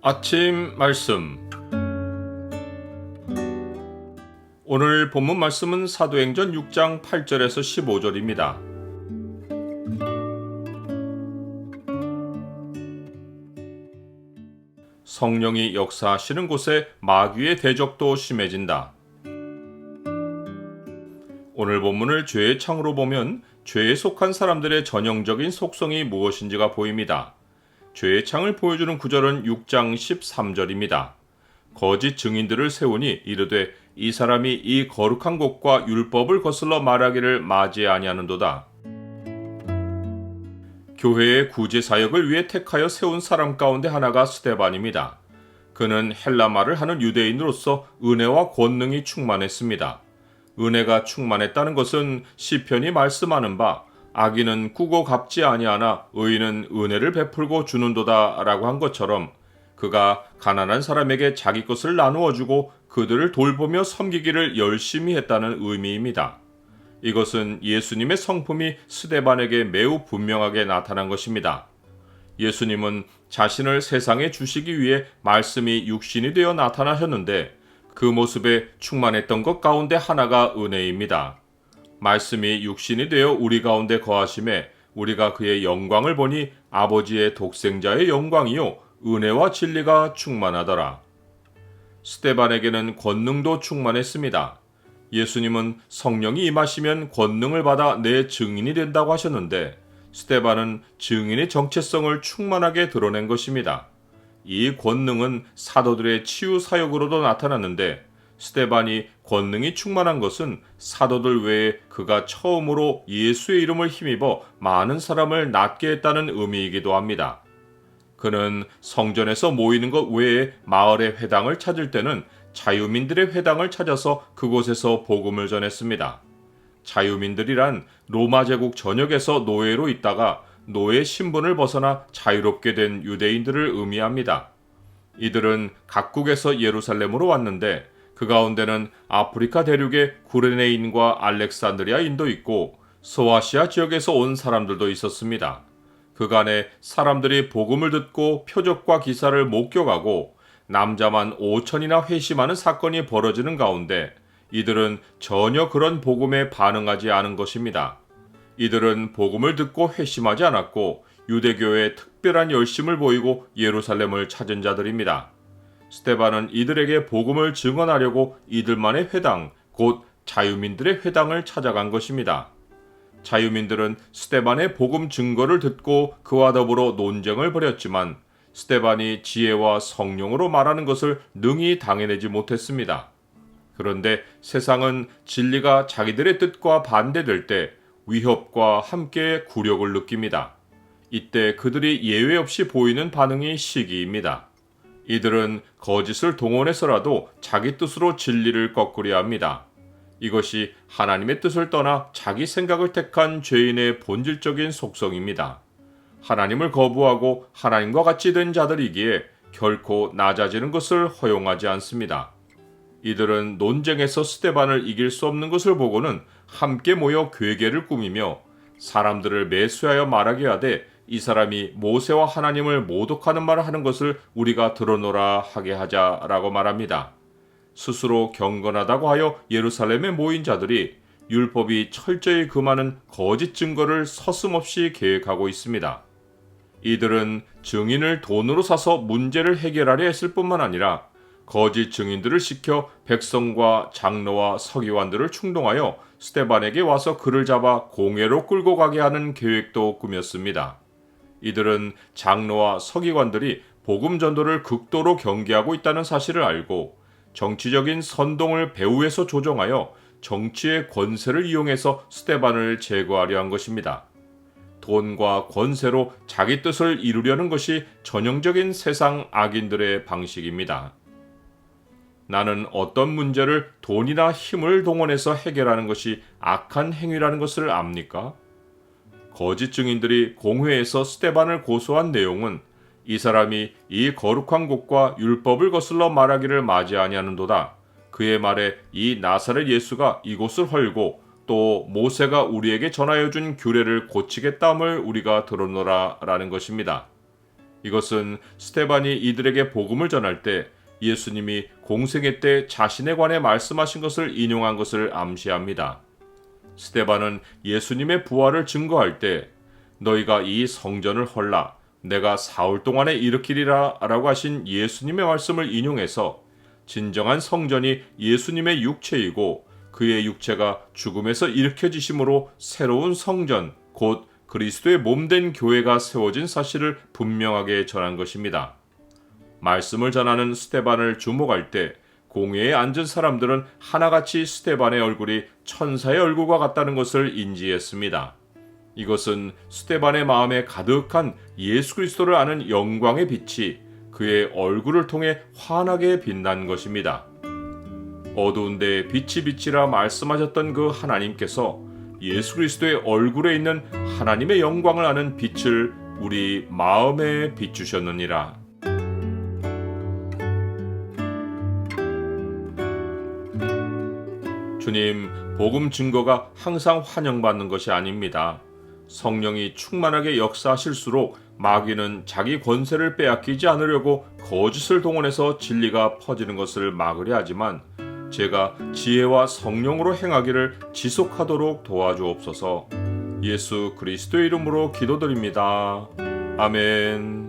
아침 말씀. 오늘 본문 말씀은 사도행전 6장 8절에서 15절입니다. 성령이 역사하시는 곳에 마귀의 대적도 심해진다. 오늘 본문을 죄의 창으로 보면 죄에 속한 사람들의 전형적인 속성이 무엇인지가 보입니다. 죄의 창을 보여주는 구절은 6장 13절입니다. 거짓 증인들을 세우니 이르되 이 사람이 이 거룩한 곳과 율법을 거슬러 말하기를 맞이 아니하는도다. 교회의 구제 사역을 위해 택하여 세운 사람 가운데 하나가 스데반입니다. 그는 헬라말을 하는 유대인으로서 은혜와 권능이 충만했습니다. 은혜가 충만했다는 것은 시편이 말씀하는 바 악인은 꾸고 갚지 아니하나 의인은 은혜를 베풀고 주는도다 라고 한 것처럼 그가 가난한 사람에게 자기 것을 나누어 주고 그들을 돌보며 섬기기를 열심히 했다는 의미입니다. 이것은 예수님의 성품이 스데반에게 매우 분명하게 나타난 것입니다. 예수님은 자신을 세상에 주시기 위해 말씀이 육신이 되어 나타나셨는데 그 모습에 충만했던 것 가운데 하나가 은혜입니다. 말씀이 육신이 되어 우리 가운데 거하심에 우리가 그의 영광을 보니 아버지의 독생자의 영광이요 은혜와 진리가 충만하더라. 스데반에게는 권능도 충만했습니다. 예수님은 성령이 임하시면 권능을 받아 내 증인이 된다고 하셨는데 스데반은 증인의 정체성을 충만하게 드러낸 것입니다. 이 권능은 사도들의 치유 사역으로도 나타났는데 스데반이 권능이 충만한 것은 사도들 외에 그가 처음으로 예수의 이름을 힘입어 많은 사람을 낫게 했다는 의미이기도 합니다. 그는 성전에서 모이는 것 외에 마을의 회당을 찾을 때는 자유민들의 회당을 찾아서 그곳에서 복음을 전했습니다. 자유민들이란 로마 제국 전역에서 노예로 있다가 노예 신분을 벗어나 자유롭게 된 유대인들을 의미합니다. 이들은 각국에서 예루살렘으로 왔는데 그 가운데는 아프리카 대륙의 구레네인과 알렉산드리아인도 있고 소아시아 지역에서 온 사람들도 있었습니다. 그간에 사람들이 복음을 듣고 표적과 기사를 목격하고 남자만 5천이나 회심하는 사건이 벌어지는 가운데 이들은 전혀 그런 복음에 반응하지 않은 것입니다. 이들은 복음을 듣고 회심하지 않았고 유대교에 특별한 열심을 보이고 예루살렘을 찾은 자들입니다. 스데반은 이들에게 복음을 증언하려고 이들만의 회당, 곧 자유민들의 회당을 찾아간 것입니다. 자유민들은 스데반의 복음 증거를 듣고 그와 더불어 논쟁을 벌였지만 스데반이 지혜와 성령으로 말하는 것을 능히 당해내지 못했습니다. 그런데 세상은 진리가 자기들의 뜻과 반대될 때 위협과 함께 굴욕을 느낍니다. 이때 그들이 예외 없이 보이는 반응이 시기입니다. 이들은 거짓을 동원해서라도 자기 뜻으로 진리를 꺾으려 합니다. 이것이 하나님의 뜻을 떠나 자기 생각을 택한 죄인의 본질적인 속성입니다. 하나님을 거부하고 하나님과 같이 된 자들이기에 결코 낮아지는 것을 허용하지 않습니다. 이들은 논쟁에서 스데반을 이길 수 없는 것을 보고는 함께 모여 괴계를 꾸미며 사람들을 매수하여 말하게 하되 이 사람이 모세와 하나님을 모독하는 말을 하는 것을 우리가 들어노라 하게 하자라고 말합니다. 스스로 경건하다고 하여 예루살렘에 모인 자들이 율법이 철저히 금하는 거짓 증거를 서슴없이 계획하고 있습니다. 이들은 증인을 돈으로 사서 문제를 해결하려 했을 뿐만 아니라 거짓 증인들을 시켜 백성과 장로와 서기관들을 충동하여 스데반에게 와서 그를 잡아 공회로 끌고 가게 하는 계획도 꾸몄습니다. 이들은 장로와 서기관들이 복음 전도를 극도로 경계하고 있다는 사실을 알고 정치적인 선동을 배후에서 조정하여 정치의 권세를 이용해서 스데반을 제거하려 한 것입니다. 돈과 권세로 자기 뜻을 이루려는 것이 전형적인 세상 악인들의 방식입니다. 나는 어떤 문제를 돈이나 힘을 동원해서 해결하는 것이 악한 행위라는 것을 압니까? 거짓 증인들이 공회에서 스데반을 고소한 내용은 이 사람이 이 거룩한 곳과 율법을 거슬러 말하기를 맞이 아니하는도다. 그의 말에 이 나사렛 예수가 이곳을 헐고 또 모세가 우리에게 전하여 준 규례를 고치겠다함을 우리가 들었노라 라는 것입니다. 이것은 스데반이 이들에게 복음을 전할 때 예수님이 공생애 때 자신에 관해 말씀하신 것을 인용한 것을 암시합니다. 스데반은 예수님의 부활을 증거할 때 너희가 이 성전을 헐라 내가 사흘 동안에 일으키리라 라고 하신 예수님의 말씀을 인용해서 진정한 성전이 예수님의 육체이고 그의 육체가 죽음에서 일으켜지심으로 새로운 성전, 곧 그리스도의 몸된 교회가 세워진 사실을 분명하게 전한 것입니다. 말씀을 전하는 스데반을 주목할 때 공회에 앉은 사람들은 하나같이 스데반의 얼굴이 천사의 얼굴과 같다는 것을 인지했습니다. 이것은 스데반의 마음에 가득한 예수 그리스도를 아는 영광의 빛이 그의 얼굴을 통해 환하게 빛난 것입니다. 어두운데 빛이 비치라 말씀하셨던 그 하나님께서 예수 그리스도의 얼굴에 있는 하나님의 영광을 아는 빛을 우리 마음에 비추셨느니라. 주님, 복음 증거가 항상 환영받는 것이 아닙니다. 성령이 충만하게 역사하실수록 마귀는 자기 권세를 빼앗기지 않으려고 거짓을 동원해서 진리가 퍼지는 것을 막으려 하지만 제가 지혜와 성령으로 행하기를 지속하도록 도와주옵소서. 예수 그리스도의 이름으로 기도드립니다. 아멘.